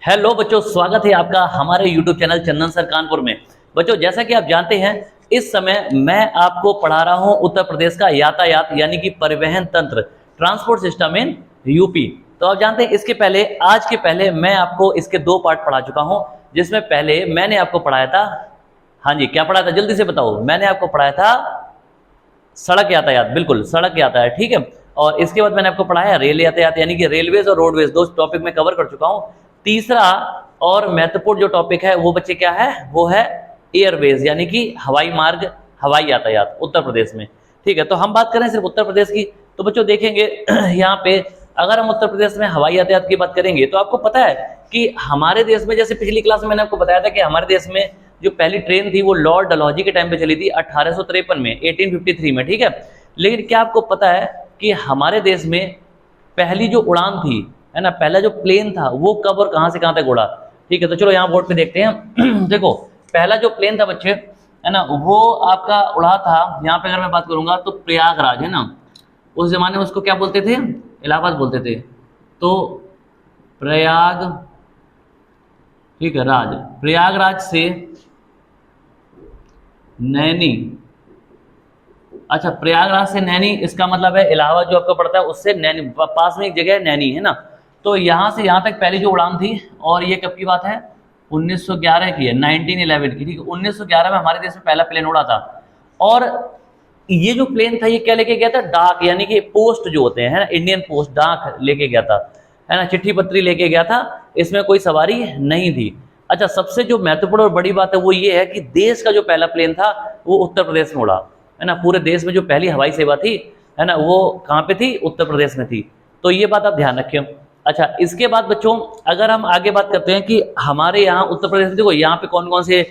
Hello बच्चों, स्वागत है आपका हमारे YouTube चैनल चंदन सर कानपुर में। बच्चों, जैसा कि आप जानते हैं, इस समय मैं आपको पढ़ा रहा हूं उत्तर प्रदेश का यातायात यानी कि परिवहन तंत्र, ट्रांसपोर्ट सिस्टम इन यूपी। तो आप जानते हैं, इसके पहले आज के पहले मैं आपको इसके 2 पार्ट पढ़ा चुका हूं, जिसमें पहले मैंने आपको पढ़ाया था, हाँ जी क्या पढ़ाया था जल्दी से बताओ, मैंने आपको पढ़ाया था सड़क यातायात, बिल्कुल सड़क यातायात, ठीक है। और इसके बाद मैंने आपको पढ़ाया रेल यातायात यानी कि रेलवेज और रोडवेज, 2 टॉपिक में कवर कर चुका हूं। तीसरा और महत्वपूर्ण जो टॉपिक है वो बच्चे क्या है, वो है एयरवेज यानी कि हवाई मार्ग, हवाई यातायात उत्तर प्रदेश में, ठीक है। तो हम बात करें सिर्फ उत्तर प्रदेश की, तो बच्चों देखेंगे यहाँ पे अगर हम उत्तर प्रदेश में हवाई यातायात की बात करेंगे तो आपको पता है कि हमारे देश में, जैसे पिछली क्लास में मैंने आपको बताया था कि हमारे देश में जो पहली ट्रेन थी वो लॉर्ड डलहौजी के टाइम पे चली थी 1853 में, 1853 में, ठीक है। लेकिन क्या आपको पता है कि हमारे देश में पहली जो उड़ान थी, है ना, पहला जो प्लेन था वो कब और कहां से कहां तक उड़ा, ठीक है। तो चलो यहाँ बोर्ड पे देखते हैं। देखो, पहला जो प्लेन था बच्चे, है ना, वो आपका उड़ा था, यहाँ पे अगर मैं बात करूंगा तो प्रयागराज, है ना, उस जमाने में उसको क्या बोलते थे, इलाहाबाद बोलते थे, तो प्रयाग, ठीक है, राज, प्रयागराज से नैनी, अच्छा प्रयागराज से नैनी, इसका मतलब है इलाहाबाद जो आपका पड़ता है उससे नैनी, पास में एक जगह है नैनी, है ना। तो यहाँ से यहाँ तक पहली जो उड़ान थी, और ये कब की बात है, 1911 की है, 1911 की, ठीक है। 1911 में हमारे देश में पहला प्लेन उड़ा था। और ये जो प्लेन था ये क्या लेके गया था, डाक यानी कि पोस्ट जो होते हैं, है ना, इंडियन पोस्ट डाक लेके गया था, है ना, चिट्ठी पत्री लेके गया था, इसमें कोई सवारी नहीं थी। अच्छा, सबसे जो महत्वपूर्ण और बड़ी बात है वो ये है कि देश का जो पहला प्लेन था वो उत्तर प्रदेश में उड़ा, है ना। पूरे देश में जो पहली हवाई सेवा थी, है ना, वो कहाँ पे थी, उत्तर प्रदेश में थी। तो ये बात आप ध्यान रखिए। अच्छा, इसके बाद बच्चों अगर हम आगे बात करते हैं कि हमारे यहाँ उत्तर प्रदेश में देखो यहाँ पे कौन कौन से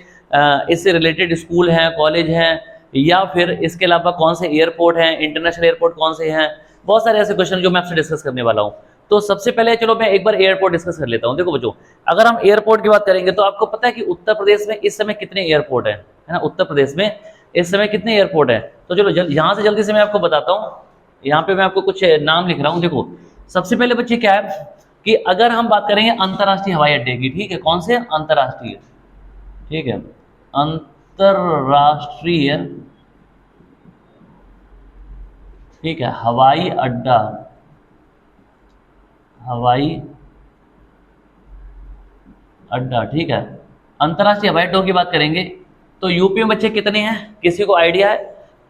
इससे रिलेटेड स्कूल हैं, कॉलेज हैं, या फिर इसके अलावा कौन से एयरपोर्ट हैं, इंटरनेशनल एयरपोर्ट कौन से हैं, बहुत सारे ऐसे क्वेश्चन जो मैं आपसे डिस्कस करने वाला हूँ। तो सबसे पहले चलो मैं एक बार एयरपोर्ट डिस्कस कर लेता हूँ। देखो बच्चों, अगर हम एयरपोर्ट की बात करेंगे तो आपको पता है कि उत्तर प्रदेश में इस समय कितने एयरपोर्ट हैं, है ना, उत्तर प्रदेश में इस समय कितने एयरपोर्ट हैं। तो चलो यहाँ से जल्दी से मैं आपको बताता हूँ, यहाँ पे मैं आपको कुछ नाम लिख रहा हूँ। देखो, सबसे पहले बच्चे क्या है कि अगर हम बात करेंगे अंतर्राष्ट्रीय हवाई अड्डे की, ठीक है, कौन से, अंतर्राष्ट्रीय, ठीक है, अंतर्राष्ट्रीय, ठीक है, हवाई अड्डा, हवाई अड्डा, ठीक है। अंतर्राष्ट्रीय हवाई अड्डों की बात करेंगे तो यूपी में बच्चे कितने हैं, किसी को आइडिया है?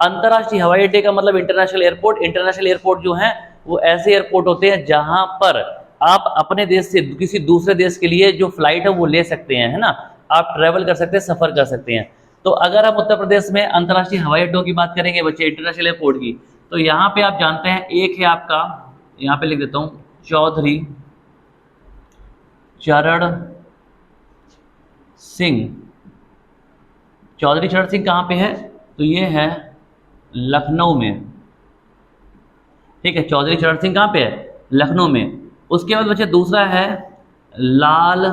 अंतर्राष्ट्रीय हवाई अड्डे का मतलब इंटरनेशनल एयरपोर्ट। इंटरनेशनल एयरपोर्ट जो है वो ऐसे एयरपोर्ट होते हैं जहां पर आप अपने देश से किसी दूसरे देश के लिए जो फ्लाइट है वो ले सकते हैं, है ना, आप ट्रेवल कर सकते हैं, सफर कर सकते हैं। तो अगर हम उत्तर प्रदेश में अंतर्राष्ट्रीय हवाई अड्डों की बात करेंगे बच्चे, इंटरनेशनल एयरपोर्ट की, तो यहाँ पे आप जानते हैं एक है आपका, यहाँ पे लिख देता हूँ, चौधरी चरण सिंह। चौधरी चरण सिंह कहाँ पे है, तो ये है लखनऊ में, ठीक है। चौधरी चरण सिंह कहाँ पे है, लखनऊ में। उसके बाद बच्चे दूसरा है लाल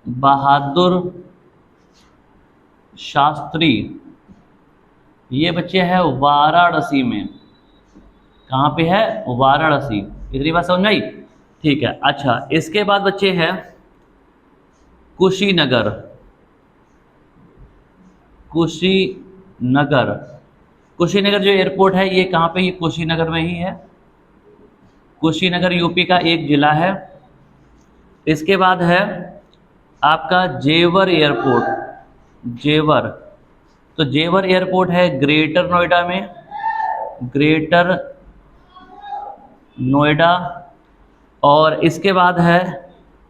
बहादुर शास्त्री, ये बच्चे हैं वाराणसी में। कहाँ पे है, वाराणसी। इतनी बात समझ में आई, ठीक है। अच्छा, इसके बाद बच्चे हैं कुशीनगर, कुशीनगर, कुशीनगर जो एयरपोर्ट है ये कहाँ पे, ये कुशीनगर में ही है। कुशीनगर यूपी का एक जिला है। इसके बाद है आपका जेवर एयरपोर्ट, जेवर, तो जेवर एयरपोर्ट है ग्रेटर नोएडा में, ग्रेटर नोएडा। और इसके बाद है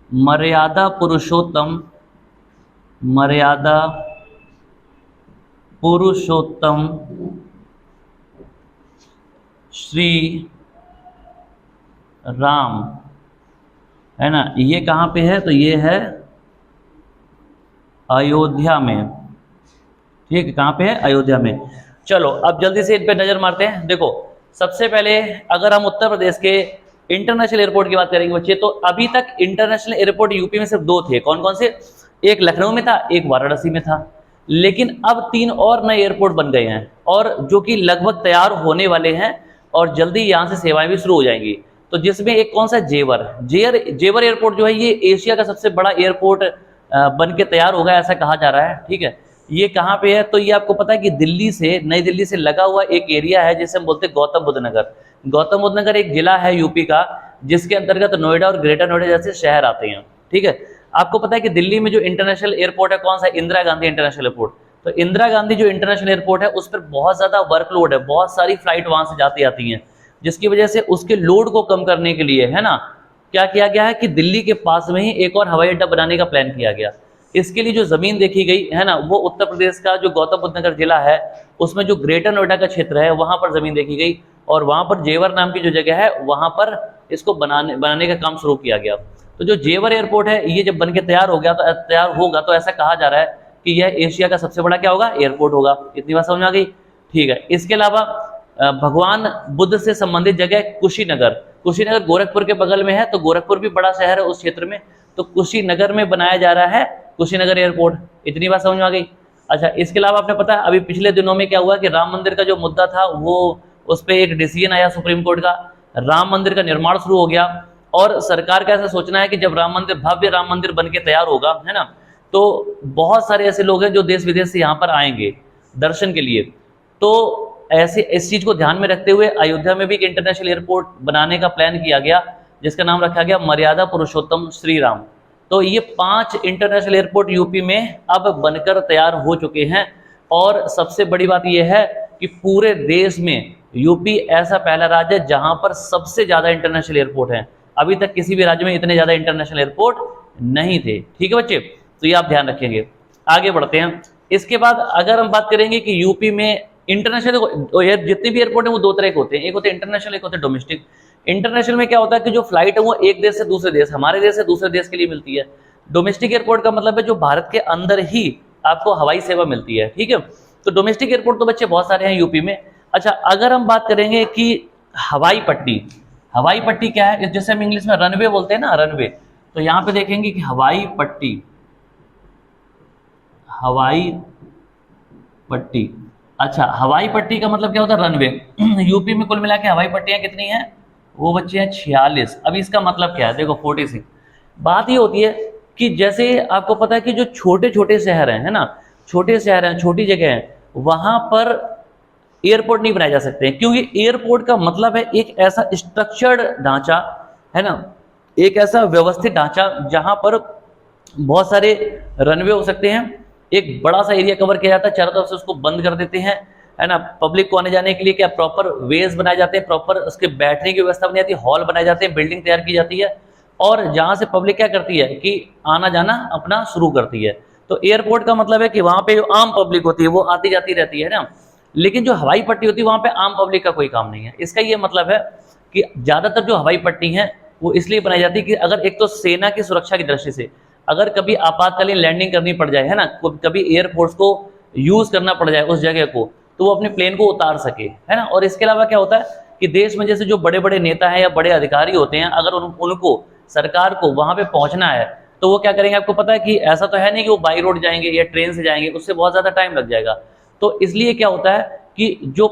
मर्यादा पुरुषोत्तम, मर्यादा पुरुषोत्तम श्री राम, है ना, ये कहाँ पे है, तो ये है अयोध्या में, ठीक है, कहाँ पे है, अयोध्या में। चलो अब जल्दी से इन पे नजर मारते हैं। देखो, सबसे पहले अगर हम उत्तर प्रदेश के इंटरनेशनल एयरपोर्ट की बात करेंगे बच्चे, तो अभी तक इंटरनेशनल एयरपोर्ट यूपी में सिर्फ 2 थे। कौन कौन से, एक लखनऊ में था, एक वाराणसी में था। लेकिन अब 3 और नए एयरपोर्ट बन गए हैं, और जो कि लगभग तैयार होने वाले हैं, और जल्दी यहाँ से सेवाएं भी शुरू हो जाएंगी। तो जिसमें एक कौन सा जेवर एयरपोर्ट जो है ये एशिया का सबसे बड़ा एयरपोर्ट बन के तैयार होगा ऐसा कहा जा रहा है। ठीक है, ये कहाँ पे है? तो ये आपको पता है कि दिल्ली से, नई दिल्ली से लगा हुआ एक एरिया है जिसे हम बोलते हैं गौतम बुद्ध नगर। गौतम बुद्ध नगर एक जिला है यूपी का, जिसके अंतर्गत नोएडा और ग्रेटर नोएडा जैसे शहर आते हैं। ठीक है, आपको पता है कि दिल्ली में जो इंटरनेशनल एयरपोर्ट है कौन सा? Indira Gandhi international airport. तो इंदिरा गांधी जो इंटरनेशनल एयरपोर्ट है उस पर बहुत ज्यादा वर्कलोड है, बहुत सारी फ्लाइट वहां से जाती आती हैं, जिसकी वजह से उसके लोड को कम करने के लिए, है ना, क्या किया गया है कि दिल्ली के पास में ही एक और हवाई अड्डा बनाने का प्लान किया गया। इसके लिए जो जमीन देखी गई है ना, वो उत्तर प्रदेश का जो गौतम बुद्ध नगर जिला है उसमें जो ग्रेटर नोएडा का क्षेत्र है वहां पर जमीन देखी गई, और वहां पर जेवर नाम की जो जगह है वहां पर इसको बनाने का काम शुरू किया गया। तो जो जेवर एयरपोर्ट है ये जब बन के तैयार होगा तो ऐसा कहा जा रहा है कि यह एशिया का सबसे बड़ा क्या होगा? एयरपोर्ट होगा। इतनी बात समझ में आ गई? ठीक है, इसके अलावा भगवान बुद्ध से संबंधित जगह कुशीनगर। कुशीनगर गोरखपुर के बगल में है, तो गोरखपुर भी बड़ा शहर है उस क्षेत्र में, तो कुशीनगर में बनाया जा रहा है कुशीनगर एयरपोर्ट। इतनी बात समझ में आ गई? अच्छा, इसके अलावा आपने पता है अभी पिछले दिनों में क्या हुआ कि राम मंदिर का जो मुद्दा था वो उस पर एक डिसीजन आया सुप्रीम कोर्ट का, राम मंदिर का निर्माण शुरू हो गया। और सरकार का ऐसा सोचना है कि जब राम मंदिर, भव्य राम मंदिर बन के तैयार होगा, है ना, तो बहुत सारे ऐसे लोग हैं जो देश विदेश से यहाँ पर आएंगे दर्शन के लिए। तो ऐसे इस चीज को ध्यान में रखते हुए अयोध्या में भी एक इंटरनेशनल एयरपोर्ट बनाने का प्लान किया गया, जिसका नाम रखा गया मर्यादा पुरुषोत्तम श्री राम। तो ये 5 इंटरनेशनल एयरपोर्ट यूपी में अब बनकर तैयार हो चुके हैं। और सबसे बड़ी बात यह है कि पूरे देश में यूपी ऐसा पहला राज्य है जहां पर सबसे ज्यादा इंटरनेशनल एयरपोर्ट हैं। अभी तक किसी भी राज्य में इतने ज्यादा इंटरनेशनल एयरपोर्ट नहीं थे। ठीक है बच्चे, तो ये आप ध्यान रखेंगे। आगे बढ़ते हैं। इसके बाद अगर हम बात करेंगे कि यूपी में इंटरनेशनल जितने भी एयरपोर्ट हैं वो 2 तरह के होते हैं, एक होते हैं इंटरनेशनल, एक होते हैं डोमेस्टिक। इंटरनेशनल में क्या होता है कि जो फ्लाइट है वो एक देश से दूसरे देश, हमारे देश से दूसरे देश के लिए मिलती है। डोमेस्टिक एयरपोर्ट का मतलब है जो भारत के अंदर ही आपको हवाई सेवा मिलती है। ठीक है, तो डोमेस्टिक एयरपोर्ट तो बच्चे बहुत सारे हैं यूपी में। अच्छा, अगर हम बात करेंगे कि हवाई पट्टी, हवाई पट्टी क्या है, जैसे हम इंग्लिश में रनवे बोलते हैं ना, रनवे, तो यहाँ पे देखेंगे कि हवाई पट्टी, हवाई पट्टी। अच्छा, हवाई पट्टी का मतलब क्या होता है? रनवे। यूपी में कुल मिला के हवाई पट्टियां कितनी हैं? वो बच्चे हैं 46। अब इसका मतलब क्या है? देखो 46। बात ये होती है कि जैसे आपको पता है कि जो छोटे छोटे शहर हैं, है ना, छोटे शहर हैं, छोटी जगह हैं, वहां पर एयरपोर्ट नहीं बनाए जा सकते, क्योंकि एयरपोर्ट का मतलब है एक ऐसा स्ट्रक्चर्ड ढांचा, है ना, एक ऐसा व्यवस्थित ढांचा जहां पर बहुत सारे रनवे हो सकते हैं, एक बड़ा सा एरिया कवर किया जाता है, चारों तरफ से उसको बंद कर देते हैं, है ना, पब्लिक को आने जाने के लिए क्या प्रॉपर वेज बनाए जाते हैं, प्रॉपर उसके बैठने की व्यवस्था बनी जाती है, हॉल बनाए जाते हैं, बिल्डिंग तैयार की जाती है, और जहां से पब्लिक क्या करती है कि आना जाना अपना शुरू करती है। तो एयरपोर्ट का मतलब है कि वहां पे जो आम पब्लिक होती है वो आती जाती रहती है ना, लेकिन जो हवाई पट्टी होती है वहां पे आम पब्लिक का कोई काम नहीं है। इसका ये मतलब है कि ज्यादातर जो हवाई पट्टी है वो इसलिए बनाई जाती है कि अगर एक तो सेना की सुरक्षा की दृष्टि से अगर कभी आपातकालीन लैंडिंग करनी पड़ जाए, है ना, कभी एयरफोर्स को यूज करना पड़ जाए उस जगह को, तो वो अपने प्लेन को उतार सके, है ना। और इसके अलावा क्या होता है कि देश में जैसे जो बड़े बड़े नेता हैं या बड़े अधिकारी होते हैं, अगर उनको सरकार को वहां पे पहुंचना है तो वो क्या करेंगे, आपको पता है कि ऐसा तो है नहीं कि वो बाई रोड जाएंगे या ट्रेन से जाएंगे, उससे बहुत ज्यादा टाइम लग जाएगा। तो इसलिए क्या होता है कि जो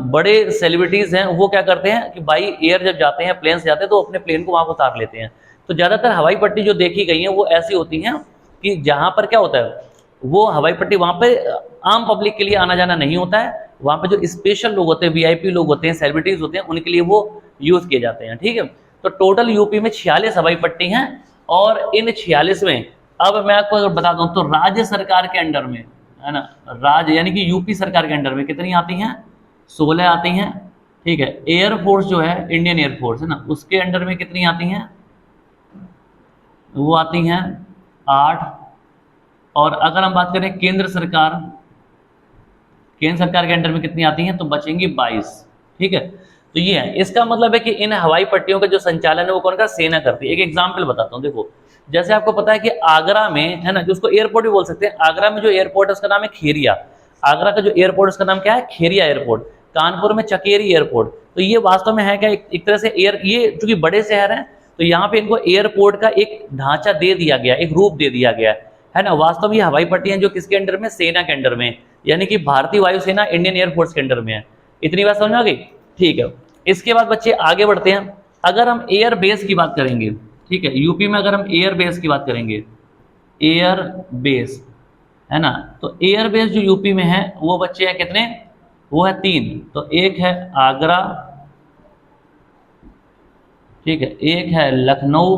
बड़े सेलिब्रिटीज हैं वो क्या करते हैं कि बाई एयर जब जाते हैं, प्लेन से जाते हैं, तो अपने प्लेन को वहां पर उतार लेते हैं। तो ज्यादातर हवाई पट्टी जो देखी गई है वो ऐसी होती हैं कि जहां पर क्या होता है, वो हवाई पट्टी वहां पे आम पब्लिक के लिए आना जाना नहीं होता है, वहां पे जो स्पेशल लोग होते हैं, वीआईपी लोग होते हैं, सेलिब्रिटीज होते हैं, उनके लिए वो यूज किए जाते हैं। ठीक है, तो टोटल यूपी में 46 हवाई पट्टी हैं, और इन 46 में अब मैं आपको अगर बता दूं तो राज्य सरकार के अंडर में, है ना, राज्य यानी कि यूपी सरकार के अंडर में कितनी आती हैं, 16 आती हैं। ठीक है, एयरफोर्स जो है, इंडियन एयरफोर्स है ना, उसके अंडर में कितनी आती हैं, वो आती हैं 8। और अगर हम बात करें केंद्र सरकार के अंडर में कितनी आती हैं, तो बचेंगी 22। ठीक है, तो ये है, इसका मतलब है कि इन हवाई पट्टियों का जो संचालन है वो कौन का, सेना करती है। एक एग्जांपल बताता हूँ, देखो जैसे आपको पता है कि आगरा में, है ना, जो उसको एयरपोर्ट भी बोल सकते हैं, आगरा में जो एयरपोर्ट है उसका नाम है खेरिया। आगरा का जो एयरपोर्ट उसका नाम क्या है, खेरिया एयरपोर्ट। कानपुर में चकेरी एयरपोर्ट। तो ये वास्तव में है क्या, एक तरह से ये चूंकि बड़े शहर हैं तो यहाँ पे इनको एयरपोर्ट का एक ढांचा दे दिया गया, एक रूप दे दिया गया है ना। वास्तव में ये हवाई पट्टियां जो किसके अंडर में, सेना के अंडर में, यानी कि भारतीय वायुसेना, इंडियन एयरफोर्स के अंडर में है। इतनी बात समझ में आ गई। ठीक है, इसके बाद बच्चे आगे बढ़ते हैं। अगर हम एयर बेस की बात करेंगे, ठीक है, यूपी में अगर हम एयर बेस की बात करेंगे, एयर बेस है ना, तो एयर बेस जो यूपी में है वो बच्चे हैं कितने, वो है 3। तो एक है आगरा, ठीक है, एक है लखनऊ,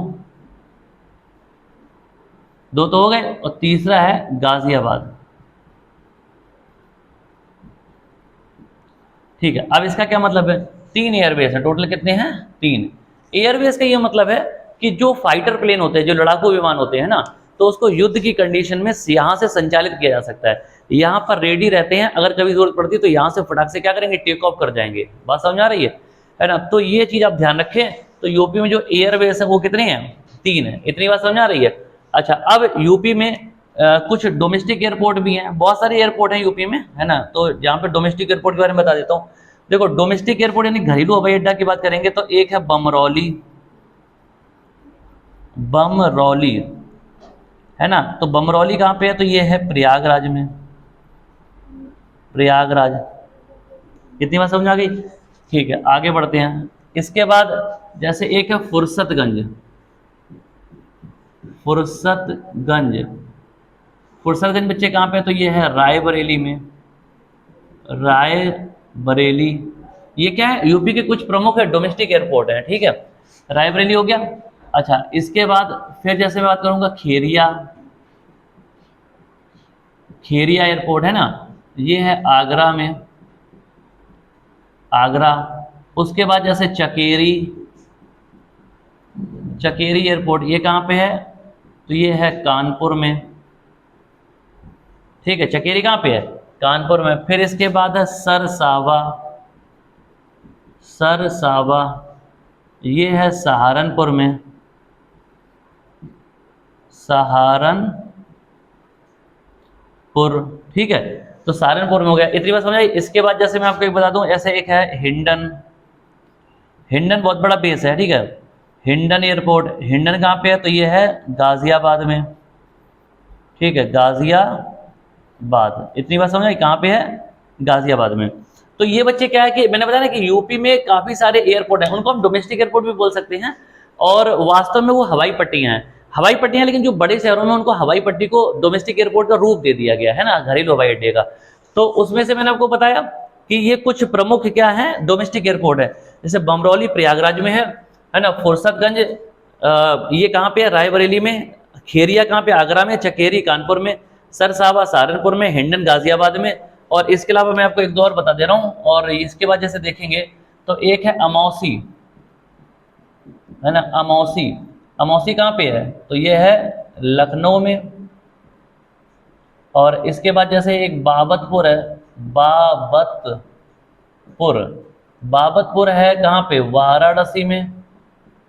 2 तो हो गए, और तीसरा है गाजियाबाद। ठीक है, अब इसका क्या मतलब है, 3 एयरबेस है, टोटल कितने हैं, 3। एयरबेस का ये मतलब है कि जो फाइटर प्लेन होते हैं, जो लड़ाकू विमान होते हैं ना, तो उसको युद्ध की कंडीशन में यहाँ से संचालित किया जा सकता है। यहाँ पर रेडी रहते हैं, अगर कभी जरूरत पड़ती है तो यहाँ से फटाक से क्या करेंगे, टेक ऑफ कर जाएंगे। बात समझ आ रही है ना। तो ये चीज आप ध्यान रखें। तो यूपी में जो एयरबेस है वो कितने हैं, 3 है। इतनी बात समझ आ रही है। अच्छा, अब यूपी में कुछ डोमेस्टिक एयरपोर्ट भी हैं, बहुत सारे एयरपोर्ट हैं यूपी में, है ना। तो यहाँ पे डोमेस्टिक एयरपोर्ट के बारे में बता देता हूँ। देखो, डोमेस्टिक एयरपोर्ट यानी घरेलू हवाई अड्डा की बात करेंगे तो एक है बमरौली, बमरौली है ना। तो बमरौली कहाँ पे है, तो ये है प्रयागराज में, प्रयागराज। कितनी बात समझ आ गई। ठीक है, आगे बढ़ते हैं। इसके बाद जैसे एक है फुर्सतगंज, फुर्सतगंज, फुर्सतगंज बच्चे कहाँ पे है, तो ये है रायबरेली में, रायबरेली। ये क्या है, यूपी के कुछ प्रमुख है डोमेस्टिक एयरपोर्ट है, ठीक है। रायबरेली हो गया। अच्छा, इसके बाद फिर जैसे मैं बात करूंगा खेरिया, खेरिया एयरपोर्ट है ना, ये है आगरा में, आगरा। उसके बाद जैसे चकेरी, चकेरी एयरपोर्ट ये कहाँ पे है, तो ये है कानपुर में, ठीक है। चकेरी कहाँ पे है, कानपुर में। फिर इसके बाद है सरसावा, सरसावा ये है सहारनपुर में, सहारनपुर, ठीक है। तो सहारनपुर में हो गया। इतनी बात समझ आई। इसके बाद जैसे मैं आपको एक बता दूं, ऐसे एक है हिंडन, हिंडन बहुत बड़ा बेस है, ठीक है। हिंडन एयरपोर्ट, हिंडन कहाँ पे है, तो ये है गाजियाबाद में, ठीक है, गाजियाबाद। इतनी बात समझ आई, कहाँ पे है, गाजियाबाद में। तो ये बच्चे क्या है कि मैंने बताया ना कि यूपी में काफी सारे एयरपोर्ट हैं, उनको हम डोमेस्टिक एयरपोर्ट भी बोल सकते हैं, और वास्तव में वो हवाई पट्टियां हैं, हवाई पट्टियां। लेकिन जो बड़े शहरों में उनको हवाई पट्टी को डोमेस्टिक एयरपोर्ट का रूप दे दिया गया है ना, घरेलू हवाई अड्डे का। तो उसमें से मैंने आपको बताया कि ये कुछ प्रमुख क्या है, डोमेस्टिक एयरपोर्ट है। जैसे बमरौली प्रयागराज में है ना, फुर्सतगंज ये कहाँ पे है, रायबरेली में। खेरिया कहाँ पे, आगरा में। चकेरी कानपुर में। सरसावा सहारनपुर में। हिंडन गाजियाबाद में। और इसके अलावा मैं आपको एक दो और बता दे रहा हूँ। और इसके बाद जैसे देखेंगे तो एक है अमौसी, है ना, अमौसी। अमौसी कहाँ पे है, तो ये है लखनऊ में। और इसके बाद जैसे एक बाबतपुर है, बाबतपुर, बाबतपुर है कहाँ पे, वाराणसी में।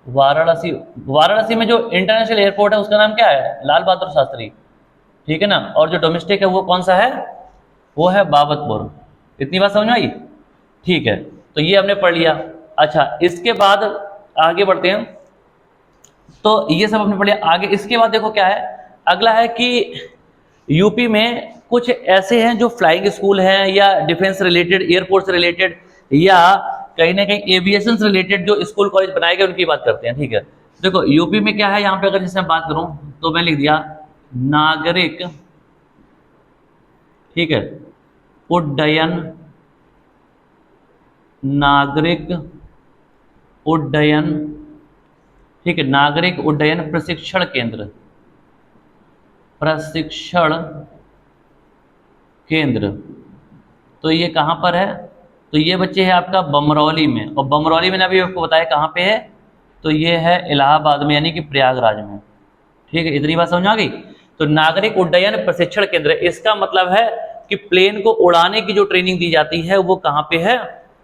वाराणसी, वाराणसी में जो इंटरनेशनल एयरपोर्ट है उसका नाम क्या है, लाल बहादुर शास्त्री, ठीक है ना। और जो डोमेस्टिक है वो कौन सा है, वो है बाबतपुर। इतनी बात समझ में आई, ठीक है। तो ये हमने पढ़ लिया। अच्छा, इसके बाद आगे बढ़ते हैं। तो ये सब हमने पढ़ लिया। आगे इसके बाद देखो क्या है, अगला है कि यूपी में कुछ ऐसे हैं जो फ्लाइंग स्कूल हैं, या डिफेंस रिलेटेड, एयरफोर्स रिलेटेड, या कहीं ना कहीं एविएशन से रिलेटेड जो स्कूल कॉलेज बनाए गए उनकी बात करते हैं, ठीक है। देखो यूपी में क्या है, यहाँ पे अगर जैसे मैं बात करूं तो मैं लिख दिया नागरिक, ठीक है, उड्डयन, नागरिक उड्डयन, ठीक है, नागरिक उड्डयन प्रशिक्षण केंद्र, प्रशिक्षण केंद्र। तो ये कहाँ पर है, तो ये बच्चे है आपका बमरौली में। और बमरौली में अभी आपको बताया कहाँ पे है, तो ये है इलाहाबाद में, यानी कि प्रयागराज में, ठीक है। इतनी बात समझ आ गई। तो नागरिक उड्डयन प्रशिक्षण केंद्र, इसका मतलब है कि प्लेन को उड़ाने की जो ट्रेनिंग दी जाती है वो कहाँ पे है,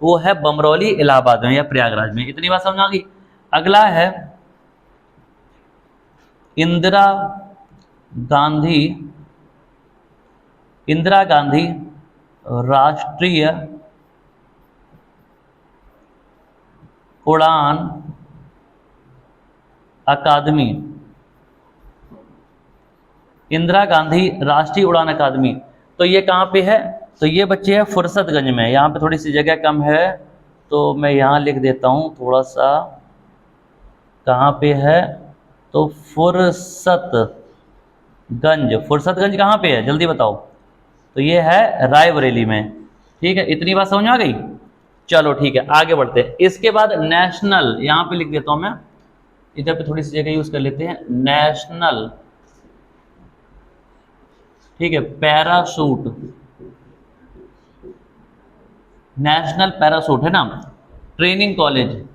वो है बमरौली, इलाहाबाद में या प्रयागराज में। इतनी बात समझ आ गई। अगला है इंदिरा गांधी, इंदिरा गांधी राष्ट्रीय उड़ान अकादमी, इंदिरा गांधी राष्ट्रीय उड़ान अकादमी। तो ये कहाँ पे है, तो ये बच्चे हैं फुर्सतगंज में। यहाँ पे थोड़ी सी जगह कम है तो मैं यहाँ लिख देता हूँ थोड़ा सा, कहाँ पे है? तो फुर्सतगंज कहाँ पे है, जल्दी बताओ। तो ये है रायबरेली में। ठीक है, इतनी बात समझ में आ गई। चलो ठीक है, आगे बढ़ते हैं। इसके बाद नेशनल, यहां पे लिख देता हूं मैं, इधर पे थोड़ी सी जगह यूज कर लेते हैं, नेशनल, ठीक है, पैराशूट, नेशनल पैराशूट है ना, ट्रेनिंग कॉलेज,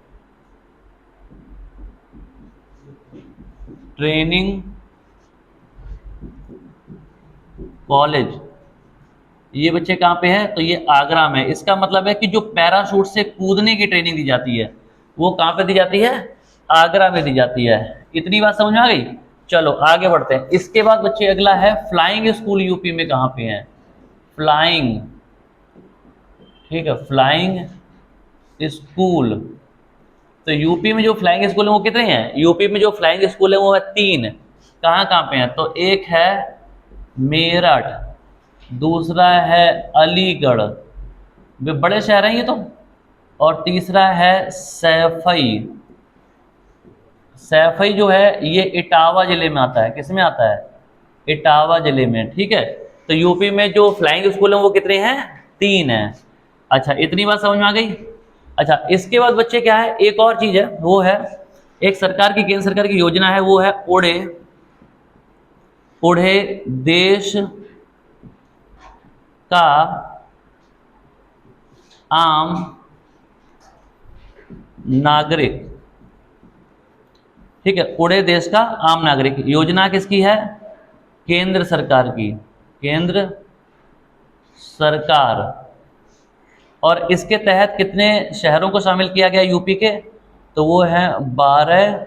ट्रेनिंग कॉलेज, ये बच्चे कहाँ पे है? तो ये आगरा में। इसका मतलब है कि जो पैराशूट से कूदने की ट्रेनिंग दी जाती है वो कहाँ पे दी जाती है? आगरा में दी जाती है। इतनी बात समझ में आ गई। चलो आगे बढ़ते हैं। इसके बाद बच्चे अगला है फ्लाइंग स्कूल, यूपी में कहाँ पे है? फ्लाइंग, ठीक है, फ्लाइंग स्कूल। तो यूपी में जो फ्लाइंग स्कूल है वो कितने हैं? यूपी में जो फ्लाइंग स्कूल है वो है 3। कहाँ कहाँ पे हैं? तो एक है मेरठ, दूसरा है अलीगढ़, वे बड़े शहर हैं ये तो, और तीसरा है सैफई। सैफई जो है ये इटावा जिले में आता है। किस में आता है? इटावा जिले में। ठीक है, तो यूपी में जो फ्लाइंग स्कूल हैं वो कितने हैं? 3 हैं। अच्छा, इतनी बात समझ में आ गई। अच्छा, इसके बाद बच्चे क्या है, एक और चीज है, वो है एक सरकार की, केंद्र सरकार की योजना है, वो है उड़े, उड़े देश का आम नागरिक। ठीक है, उड़े देश का आम नागरिक योजना किसकी है? केंद्र सरकार की, केंद्र सरकार। और इसके तहत कितने शहरों को शामिल किया गया यूपी के? तो वो है 12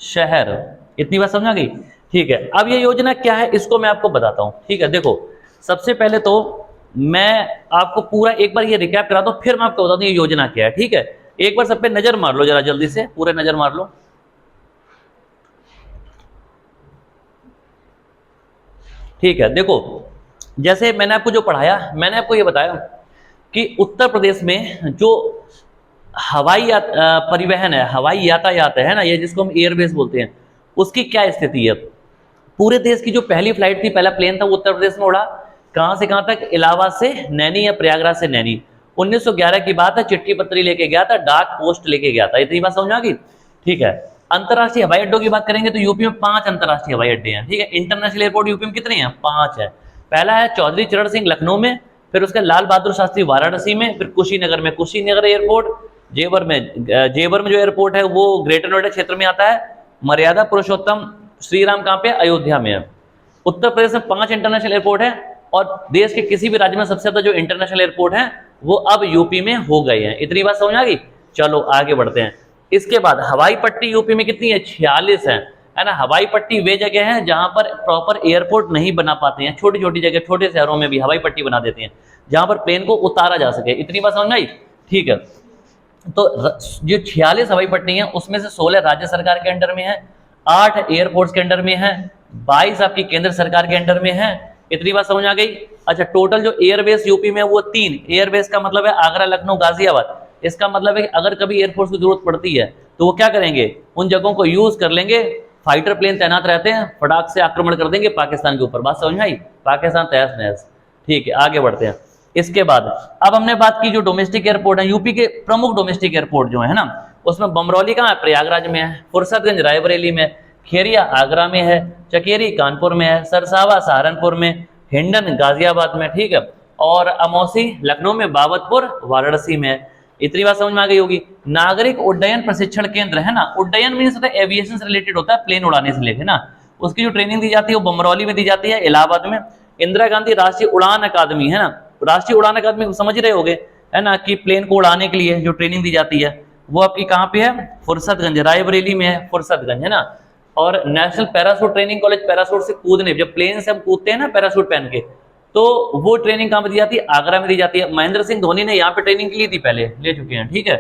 शहर। इतनी बात समझ आ गई। ठीक है, अब ये योजना क्या है इसको मैं आपको बताता हूं। ठीक है, देखो सबसे पहले तो मैं आपको पूरा एक बार ये रिकैप करा दूं, फिर मैं आपको बता दूं ये योजना क्या है। ठीक है, एक बार सब पे नजर मार लो जरा जल्दी से, पूरे नजर मार लो। ठीक है, देखो जैसे मैंने आपको जो पढ़ाया, मैंने आपको ये बताया कि उत्तर प्रदेश में जो हवाई परिवहन है, हवाई यातायात है ना, ये जिसको हम एयरबेस बोलते हैं, उसकी क्या स्थिति है। पूरे देश की जो पहली फ्लाइट थी, पहला प्लेन था, वो उत्तर प्रदेश में उड़ा। कहां से कहां तक? इलाहाबाद से नैनी या प्रयागराज से नैनी। 1911 की बात है, चिट्ठी पत्री लेके गया था, डाक पोस्ट लेके गया था। इतनी बात समझ आ गई। ठीक है, अंतरराष्ट्रीय हवाई अड्डों की बात करेंगे तो यूपी में 5 अंतरराष्ट्रीय हवाई अड्डे हैं। ठीक है, इंटरनेशनल एयरपोर्ट यूपी में कितने हैं? 5 है। पहला है चौधरी चरण सिंह लखनऊ में, फिर उसका लाल बहादुर शास्त्री वाराणसी में, फिर कुशीनगर में कुशीनगर एयरपोर्ट, जेवर में जो एयरपोर्ट है वो ग्रेटर नोएडा क्षेत्र में आता है, मर्यादा पुरुषोत्तम श्रीराम कहाँ पे? अयोध्या में है। उत्तर प्रदेश में 5 इंटरनेशनल एयरपोर्ट है, और देश के किसी भी राज्य में सबसे ज्यादा जो इंटरनेशनल एयरपोर्ट है वो अब यूपी में हो गए हैं। इतनी बात समझ आ गई। चलो आगे बढ़ते हैं। इसके बाद हवाई पट्टी यूपी में कितनी है? 46 है ना। हवाई पट्टी वे जगह है जहां पर प्रॉपर एयरपोर्ट नहीं बना पाते हैं, छोटी छोटी जगह, छोटे शहरों में भी हवाई पट्टी बना देते हैं जहां पर प्लेन को उतारा जा सके। इतनी बात समझ आई। ठीक है, तो जो 46 हवाई पट्टी हैं उसमें से 16 राज्य सरकार के अंडर में है, 8 एयरपोर्ट्स के अंडर में है, 22 आपकी केंद्र सरकार के अंडर में है। इतनी बात समझ आ गई। अच्छा, टोटल जो एयरबेस यूपी में वो 3 एयरबेस का मतलब है आगरा, लखनऊ, गाजियाबाद। इसका मतलब है कि अगर कभी एयरफोर्स की जरूरत पड़ती है तो वो क्या करेंगे? उन जगहों को यूज कर लेंगे। फाइटर प्लेन तैनात रहते हैं, फटाक से आक्रमण कर देंगे पाकिस्तान के ऊपर। बात समझ में आई? पाकिस्तान तहस नहस। ठीक है, आगे बढ़ते हैं। इसके बाद अब हमने बात की जो डोमेस्टिक एयरपोर्ट है, यूपी के प्रमुख डोमेस्टिक एयरपोर्ट जो है ना, उसमें बमरौली कहाँ है? प्रयागराज में है, फुर्सतगंज रायबरेली में, खेरिया आगरा में है, चकेरी कानपुर में है, सरसावा सहारनपुर में, हिंडन गाजियाबाद में, ठीक है, और अमौसी लखनऊ में, बाबतपुर वाराणसी में है। इतनी बात समझ में आ गई होगी। नागरिक उड्डयन प्रशिक्षण केंद्र है ना, उड्डयन मीन्स होता है एविएशन से रिलेटेड होता है, प्लेन उड़ाने से लेके ना, उसकी जो ट्रेनिंग दी जाती है वो बमरौली में दी जाती है, इलाहाबाद में। इंदिरा गांधी राष्ट्रीय उड़ान अकादमी है ना, राष्ट्रीय उड़ान अकादमी को समझ रहे होगे है ना, कि प्लेन को उड़ाने के लिए जो ट्रेनिंग दी जाती है वो आपकी कहाँ पे है? फुर्सतगंज, रायबरेली में है, फुर्सतगंज है ना। और national parachute training college, parachute से कूदने, जब प्लेन से हम कूदते हैं ना पैराशूट पहन के, तो वो ट्रेनिंग कहाँ पे दी जाती है? आगरा में दी जाती है। महेंद्र सिंह धोनी ने यहाँ पे ट्रेनिंग ली थी, पहले ले चुके हैं। ठीक है,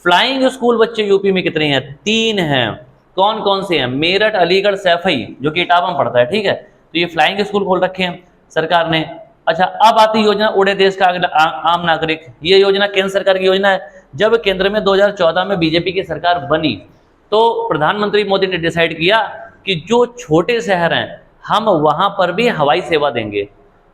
फ्लाइंग स्कूल बच्चे यूपी में कितने हैं? 3 हैं। कौन कौन से हैं? मेरठ, अलीगढ़, सैफई, जो कि इटावा में पड़ता है। ठीक है, तो ये फ्लाइंग स्कूल खोल रखे हैं सरकार ने। अच्छा, अब आती योजना उड़े देश का आम नागरिक। ये योजना केंद्र सरकार की योजना है। जब केंद्र में 2014 में बीजेपी की सरकार बनी तो प्रधानमंत्री मोदी ने डिसाइड किया कि जो छोटे शहर हैं हम वहां पर भी हवाई सेवा देंगे,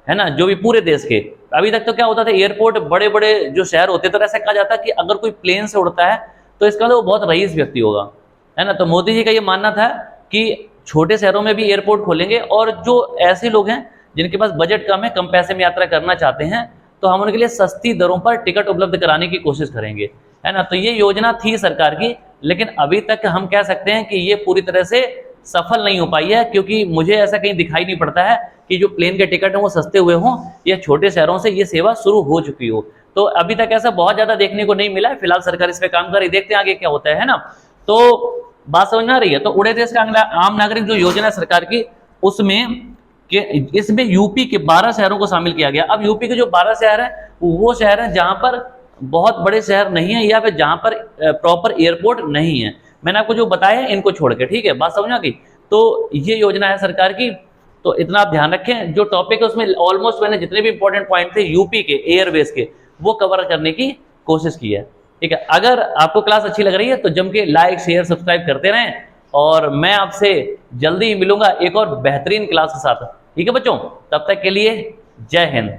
है ना, जो भी पूरे देश के। अभी तक तो क्या होता था, एयरपोर्ट बड़े बड़े जो शहर होते थे, तो ऐसा कहा जाता कि अगर कोई प्लेन से उड़ता है तो इसका मतलब वो बहुत रईस व्यक्ति होगा, है ना। तो मोदी जी का ये मानना था कि छोटे शहरों में भी एयरपोर्ट खोलेंगे और जो ऐसे लोग हैं जिनके पास बजट कम है, कम पैसे में यात्रा करना चाहते हैं, तो हम उनके लिए सस्ती दरों पर टिकट उपलब्ध कराने की कोशिश करेंगे, है ना। तो ये योजना थी सरकार की, लेकिन अभी तक हम कह सकते हैं कि ये पूरी तरह से सफल नहीं हो पाई है, क्योंकि मुझे ऐसा कहीं दिखाई नहीं पड़ता है कि जो प्लेन के टिकट हैं वो सस्ते हुए हों या छोटे शहरों से ये सेवा शुरू हो चुकी हो। तो अभी तक ऐसा बहुत ज्यादा देखने को नहीं मिला है। फिलहाल सरकार इस पे काम कर रही, देखते हैं आगे क्या होता है ना। तो बात समझ में आ रही है। तो उड़े देश का आम नागरिक जो योजना है सरकार की, उसमें इसमें यूपी के 12 शहरों को शामिल किया गया। अब यूपी के जो 12 शहर हैं वो शहर हैं जहां पर बहुत बड़े शहर नहीं है या फिर जहां पर प्रॉपर एयरपोर्ट नहीं है। मैंने आपको जो बताया इनको छोड़ के, ठीक है, बात समझ आ गई। तो ये योजना है सरकार की, तो इतना आप ध्यान रखें। जो टॉपिक है उसमें ऑलमोस्ट मैंने जितने भी इंपॉर्टेंट पॉइंट थे यूपी के एयरवेज के, वो कवर करने की कोशिश की है, ठीक है। अगर आपको क्लास अच्छी लग रही है तो जम के लाइक शेयर सब्सक्राइब करते रहें, और मैं आपसे जल्दी मिलूंगा एक और बेहतरीन क्लास के साथ, ठीक है बच्चों। तब तक के लिए जय हिंद।